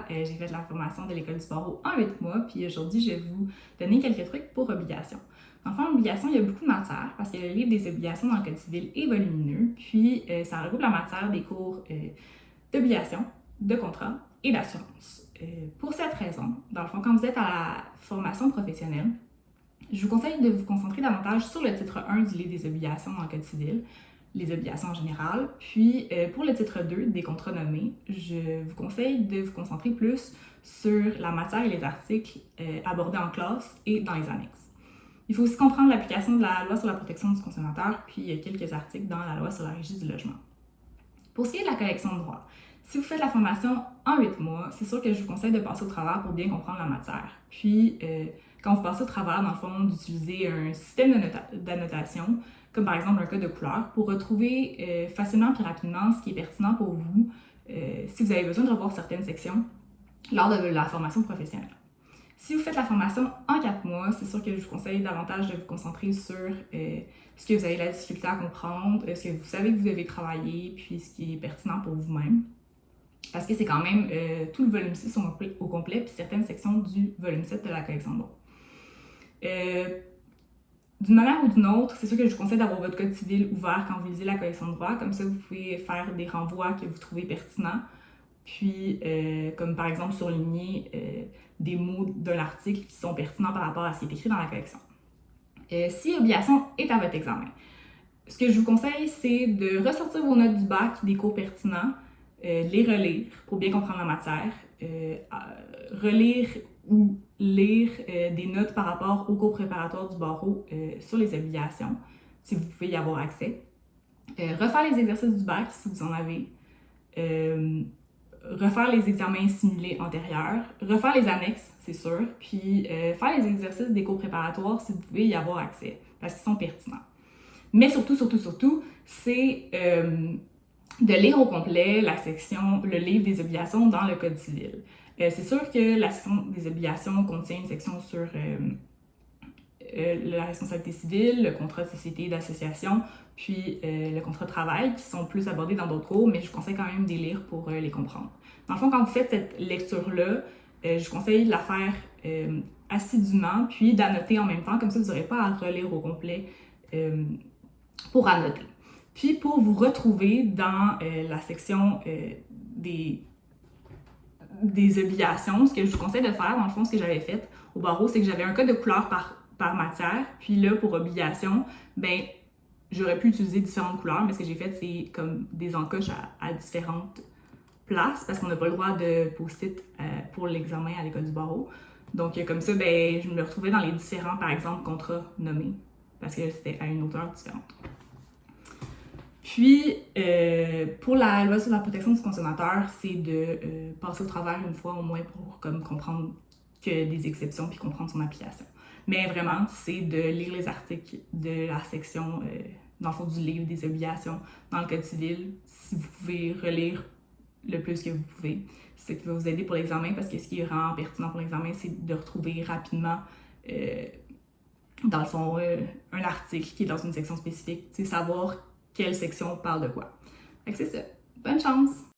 j'ai fait la formation de l'École du barreau en 8 mois, puis aujourd'hui, je vais vous donner quelques trucs pour obligation. Dans le fond, l'obligation, il y a beaucoup de matières, parce que le livre des obligations dans le Code civil est volumineux, puis ça regroupe la matière des cours d'obligation, de contrat et d'assurance. Pour cette raison, dans le fond, quand vous êtes à la formation professionnelle, je vous conseille de vous concentrer davantage sur le titre 1 du livre des obligations dans le Code civil, les obligations en général. Puis, pour le titre 2 des contrats nommés, je vous conseille de vous concentrer plus sur la matière et les articles abordés en classe et dans les annexes. Il faut aussi comprendre l'application de la loi sur la protection du consommateur, puis il y a quelques articles dans la loi sur la régie du logement. Pour ce qui est de la collection de droits, si vous faites la formation en 8 mois, c'est sûr que je vous conseille de passer au travers pour bien comprendre la matière. Puis, quand vous passez au travers, dans le fond, d'utiliser un système d'annotation, comme par exemple un code de couleur, pour retrouver facilement et rapidement ce qui est pertinent pour vous si vous avez besoin de revoir certaines sections lors de la formation professionnelle. Si vous faites la formation en 4 mois, c'est sûr que je vous conseille davantage de vous concentrer sur ce que vous avez la difficulté à comprendre, ce que vous savez que vous devez travailler, puis ce qui est pertinent pour vous-même. Parce que c'est quand même tout le volume 6 au complet, puis certaines sections du volume 7 de la collection de droit. D'une manière ou d'une autre, c'est sûr que je vous conseille d'avoir votre code civil ouvert quand vous lisez la collection de droit, comme ça vous pouvez faire des renvois que vous trouvez pertinents, puis comme par exemple surligner des mots d'un article qui sont pertinents par rapport à ce qui est écrit dans la collection. Si obligation est à votre examen, ce que je vous conseille, c'est de ressortir vos notes du bac des cours pertinents, les relire pour bien comprendre la matière, relire ou lire des notes par rapport au cours préparatoire du barreau sur les obligations, si vous pouvez y avoir accès. Refaire les exercices du bac si vous en avez. Refaire les examens simulés antérieurs. Refaire les annexes, c'est sûr. Puis faire les exercices des cours préparatoires si vous pouvez y avoir accès, parce qu'ils sont pertinents. Mais surtout, c'est de lire au complet la section, le livre des obligations dans le Code civil. C'est sûr que la section des obligations contient une section sur la responsabilité civile, le contrat de société et d'association, puis le contrat de travail, qui sont plus abordés dans d'autres cours, mais je vous conseille quand même de les lire pour les comprendre. Dans le fond, quand vous faites cette lecture-là, je vous conseille de la faire assidûment, puis d'annoter en même temps, comme ça vous n'aurez pas à relire au complet pour annoter. Puis pour vous retrouver dans la section des obligations, ce que je vous conseille de faire, dans le fond, ce que j'avais fait au barreau, c'est que j'avais un code de couleur par matière, puis là, pour obligation, ben j'aurais pu utiliser différentes couleurs, mais ce que j'ai fait, c'est comme des encoches à différentes places, parce qu'on n'a pas le droit de post-it pour l'examen à l'École du barreau. Donc comme ça, ben je me retrouvais dans les différents, par exemple, contrats nommés, parce que c'était à une hauteur différente. Puis, pour la loi sur la protection du consommateur, c'est de passer au travers une fois au moins pour comme, comprendre que des exceptions puis comprendre son application. Mais vraiment, c'est de lire les articles de la section, dans le fond, du livre des obligations dans le Code civil. Si vous pouvez relire le plus que vous pouvez, c'est ce qui va vous aider pour l'examen, parce que ce qui est vraiment pertinent pour l'examen, c'est de retrouver rapidement dans le fond, un article qui est dans une section spécifique, c'est savoir quelle section parle de quoi. Fait que c'est ça. Bonne chance!